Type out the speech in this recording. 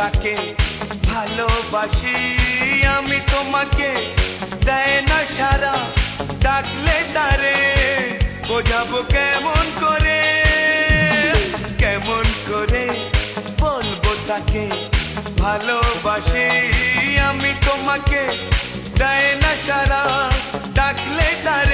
তাকে ভালোবাসি আমি তোমাকে দেয় না সারা ডাকলে তারে বোঝাবো কেমন করে বলবো তাকে ভালোবাসি আমি তোমাকে দেয় না সারা ডাকলে তারে